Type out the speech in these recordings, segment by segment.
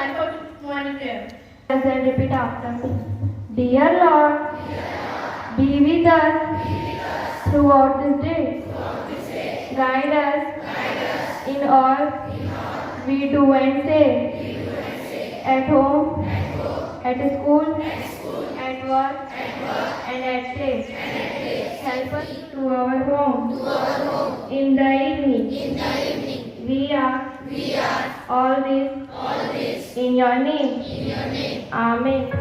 stand for morning prayer. And repeat after me. Dear Lord, be with us throughout this day. Guide us in all we do and say. At home, at school, at work, and at play. Help us to our home. In the evening. We are all this in your name. Amen.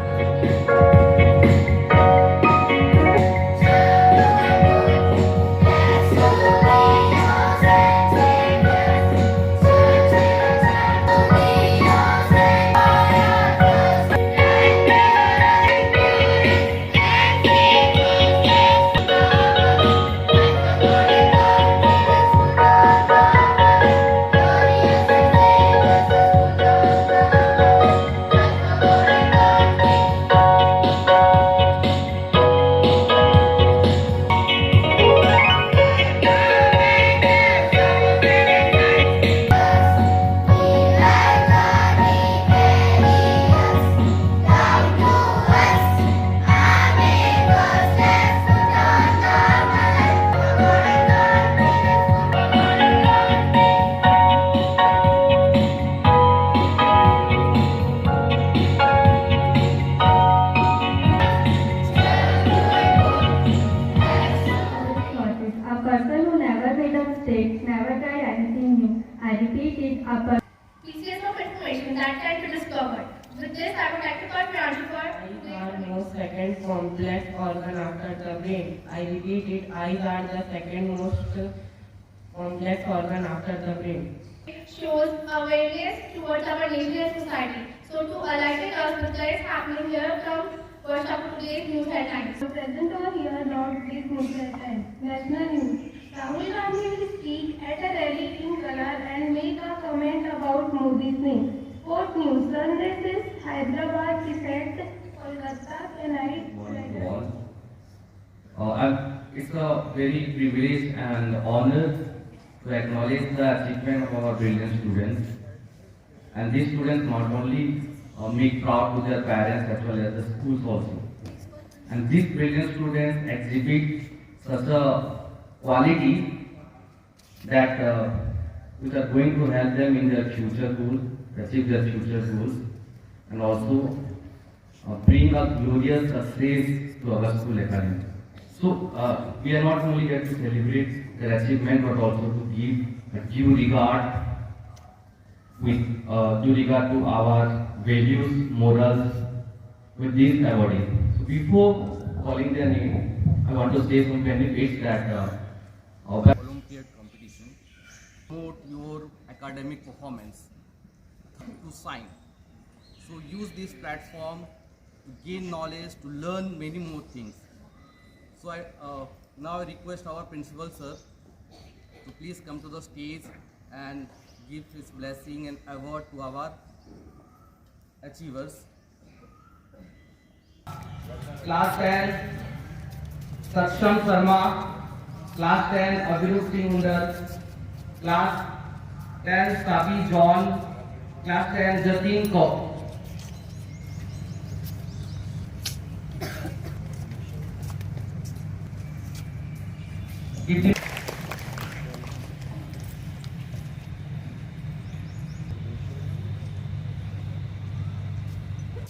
Never tried anything new. I repeat it, Pieces of information that can be discovered. With this, I would like to call Pranjal for Eyes are the second complex organ after the brain. I repeat it, eyes are the second most complex organ after the brain. shows awareness towards our nation and society. So to enlighten us with what is happening here comes first up today's news headlines. The present or here not this news headline. National news. Rahul Gandhi will speak at a rally in Kalar and make a comment about Modi's name. Sport news. Run races. Hyderabad defeat Kolkata tonight. It's a very privilege and honor to acknowledge the achievement of our brilliant students. And these students not only make proud to their parents as well as the schools also. And these brilliant students exhibit such a quality that which are going to help them in their future goals, achieve their future goals, and also bring a glorious success to our school academy. So we are not only here to celebrate their achievement, but also to give due regard to our values, morals with these awardees. So before calling their name, I want to say some benefits that Olympiad competition promote your academic performance to shine. So use this platform to gain knowledge, to learn many more things. So I now request our principal sir to please come to the stage and give his blessing and award to our achievers. Class 10, Saksham Sharma. Class 10, Abhirup Singh Undar. Class 10, Sabi John. Class 10, Jatin Kaur. Give